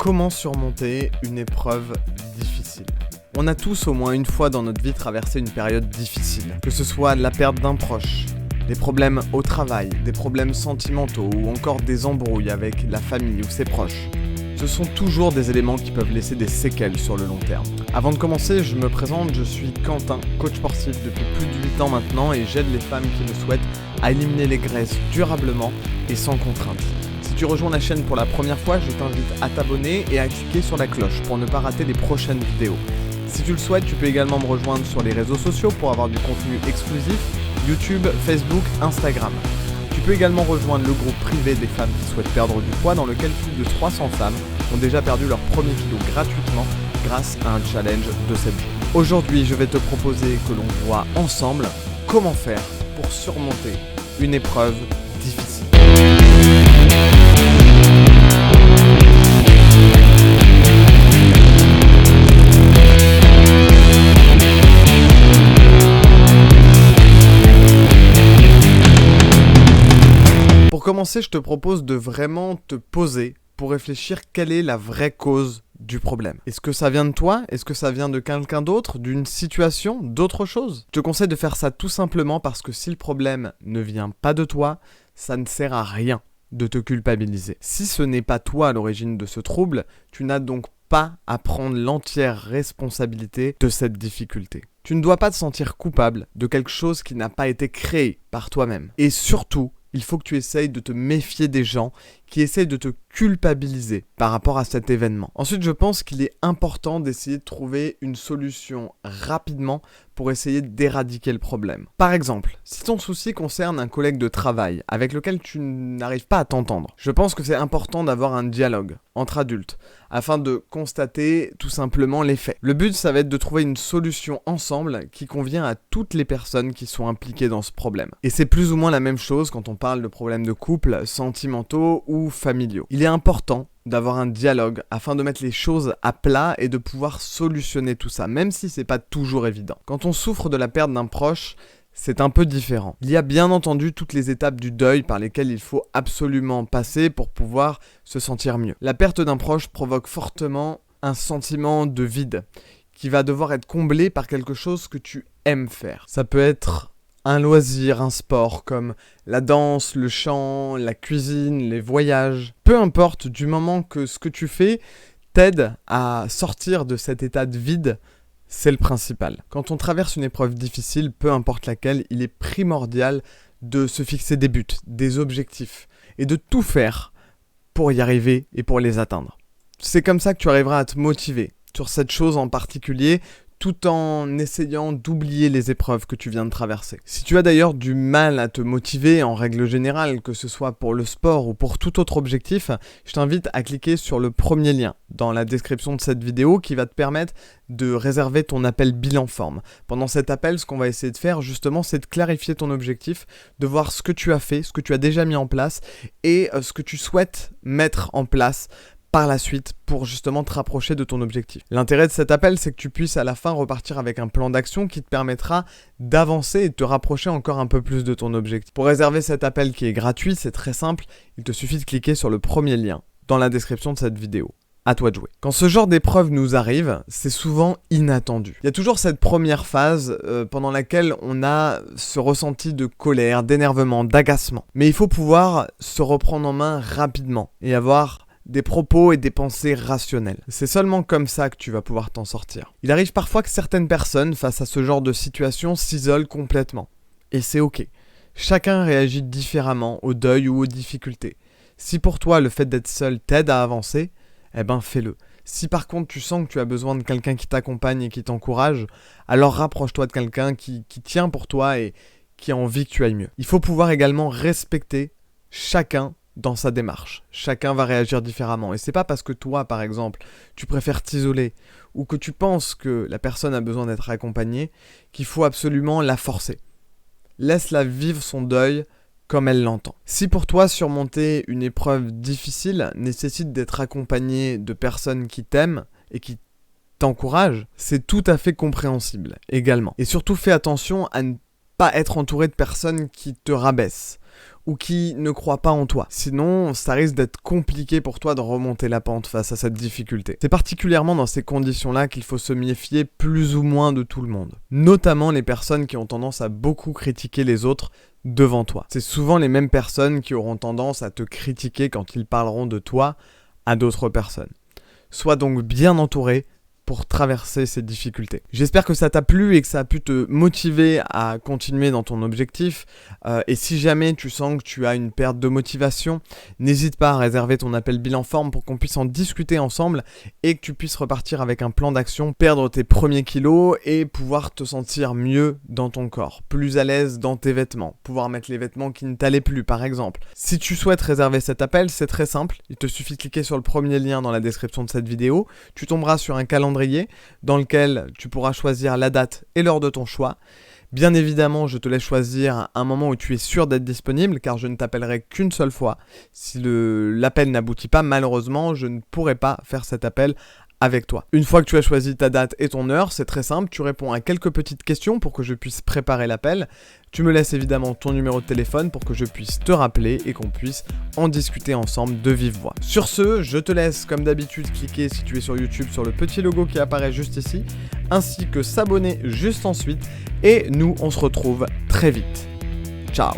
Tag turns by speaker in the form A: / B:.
A: Comment surmonter une épreuve difficile ? On a tous au moins une fois dans notre vie traversé une période difficile, que ce soit la perte d'un proche, des problèmes au travail, des problèmes sentimentaux ou encore des embrouilles avec la famille ou ses proches. Ce sont toujours des éléments qui peuvent laisser des séquelles sur le long terme. Avant de commencer, je me présente, je suis Quentin, coach sportif depuis plus de 8 ans maintenant et j'aide les femmes qui le souhaitent à éliminer les graisses durablement et sans contrainte. Si tu rejoins la chaîne pour la première fois, je t'invite à t'abonner et à cliquer sur la cloche pour ne pas rater les prochaines vidéos. Si tu le souhaites, tu peux également me rejoindre sur les réseaux sociaux pour avoir du contenu exclusif, YouTube, Facebook, Instagram. Tu peux également rejoindre le groupe privé des femmes qui souhaitent perdre du poids dans lequel plus de 300 femmes ont déjà perdu leur premier kilo gratuitement grâce à un challenge de 7 jours. Aujourd'hui, je vais te proposer que l'on voit ensemble comment faire pour surmonter une épreuve difficile. Pour commencer, je te propose de vraiment te poser pour réfléchir quelle est la vraie cause du problème. Est-ce que ça vient de toi ? Est-ce que ça vient de quelqu'un d'autre ? D'une situation ? D'autre chose ? Je te conseille de faire ça tout simplement parce que si le problème ne vient pas de toi, ça ne sert à rien de te culpabiliser. Si ce n'est pas toi à l'origine de ce trouble, tu n'as donc pas à prendre l'entière responsabilité de cette difficulté. Tu ne dois pas te sentir coupable de quelque chose qui n'a pas été créé par toi-même. Et surtout, il faut que tu essayes de te méfier des gens qui essayent de te culpabiliser par rapport à cet événement. Ensuite, je pense qu'il est important d'essayer de trouver une solution rapidement pour essayer d'éradiquer le problème. Par exemple, si ton souci concerne un collègue de travail avec lequel tu n'arrives pas à t'entendre, je pense que c'est important d'avoir un dialogue entre adultes afin de constater tout simplement les faits. Le but, ça va être de trouver une solution ensemble qui convient à toutes les personnes qui sont impliquées dans ce problème. Et c'est plus ou moins la même chose quand on parle de problèmes de couple, sentimentaux ou familiaux. Il est important d'avoir un dialogue afin de mettre les choses à plat et de pouvoir solutionner tout ça, même si c'est pas toujours évident. Quand on souffre de la perte d'un proche, c'est un peu différent. Il y a bien entendu toutes les étapes du deuil par lesquelles il faut absolument passer pour pouvoir se sentir mieux. La perte d'un proche provoque fortement un sentiment de vide qui va devoir être comblé par quelque chose que tu aimes faire. Ça peut être un loisir, un sport comme la danse, le chant, la cuisine, les voyages. Peu importe, du moment que ce que tu fais t'aide à sortir de cet état de vide, c'est le principal. Quand on traverse une épreuve difficile, peu importe laquelle, il est primordial de se fixer des buts, des objectifs et de tout faire pour y arriver et pour les atteindre. C'est comme ça que tu arriveras à te motiver sur cette chose en particulier, tout en essayant d'oublier les épreuves que tu viens de traverser. Si tu as d'ailleurs du mal à te motiver en règle générale, que ce soit pour le sport ou pour tout autre objectif, je t'invite à cliquer sur le premier lien dans la description de cette vidéo qui va te permettre de réserver ton appel bilan forme. Pendant cet appel, ce qu'on va essayer de faire justement, c'est de clarifier ton objectif, de voir ce que tu as fait, ce que tu as déjà mis en place et ce que tu souhaites mettre en place par la suite pour justement te rapprocher de ton objectif. L'intérêt de cet appel, c'est que tu puisses à la fin repartir avec un plan d'action qui te permettra d'avancer et de te rapprocher encore un peu plus de ton objectif. Pour réserver cet appel qui est gratuit, c'est très simple, il te suffit de cliquer sur le premier lien dans la description de cette vidéo. À toi de jouer. Quand ce genre d'épreuve nous arrive, c'est souvent inattendu. Il y a toujours cette première phase pendant laquelle on a ce ressenti de colère, d'énervement, d'agacement. Mais il faut pouvoir se reprendre en main rapidement et avoir des propos et des pensées rationnelles. C'est seulement comme ça que tu vas pouvoir t'en sortir. Il arrive parfois que certaines personnes, face à ce genre de situation, s'isolent complètement. Et c'est ok. Chacun réagit différemment au deuil ou aux difficultés. Si pour toi, le fait d'être seul t'aide à avancer, eh ben fais-le. Si par contre tu sens que tu as besoin de quelqu'un qui t'accompagne et qui t'encourage, alors rapproche-toi de quelqu'un qui tient pour toi et qui a envie que tu ailles mieux. Il faut pouvoir également respecter chacun dans sa démarche. Chacun va réagir différemment. Et c'est pas parce que toi, par exemple, tu préfères t'isoler ou que tu penses que la personne a besoin d'être accompagnée qu'il faut absolument la forcer. Laisse-la vivre son deuil comme elle l'entend. Si pour toi, surmonter une épreuve difficile nécessite d'être accompagné de personnes qui t'aiment et qui t'encouragent, c'est tout à fait compréhensible également. Et surtout, fais attention à ne pas être entouré de personnes qui te rabaissent ou qui ne croient pas en toi. Sinon, ça risque d'être compliqué pour toi de remonter la pente face à cette difficulté. C'est particulièrement dans ces conditions-là qu'il faut se méfier plus ou moins de tout le monde. Notamment les personnes qui ont tendance à beaucoup critiquer les autres devant toi. C'est souvent les mêmes personnes qui auront tendance à te critiquer quand ils parleront de toi à d'autres personnes. Sois donc bien entouré pour traverser ces difficultés. J'espère que ça t'a plu et que ça a pu te motiver à continuer dans ton objectif. Et si jamais tu sens que tu as une perte de motivation, n'hésite pas à réserver ton appel bilan forme pour qu'on puisse en discuter ensemble et que tu puisses repartir avec un plan d'action, perdre tes premiers kilos et pouvoir te sentir mieux dans ton corps, plus à l'aise dans tes vêtements, pouvoir mettre les vêtements qui ne t'allaient plus par exemple. Si tu souhaites réserver cet appel, c'est très simple. Il te suffit de cliquer sur le premier lien dans la description de cette vidéo. Tu tomberas sur un calendrier dans lequel tu pourras choisir la date et l'heure de ton choix. Bien évidemment, je te laisse choisir un moment où tu es sûr d'être disponible car je ne t'appellerai qu'une seule fois. Si l'appel n'aboutit pas, malheureusement, je ne pourrai pas faire cet appel avec toi. Une fois que tu as choisi ta date et ton heure, c'est très simple, tu réponds à quelques petites questions pour que je puisse préparer l'appel. Tu me laisses évidemment ton numéro de téléphone pour que je puisse te rappeler et qu'on puisse en discuter ensemble de vive voix. Sur ce, je te laisse comme d'habitude cliquer si tu es sur YouTube sur le petit logo qui apparaît juste ici, ainsi que s'abonner juste ensuite et nous on se retrouve très vite. Ciao.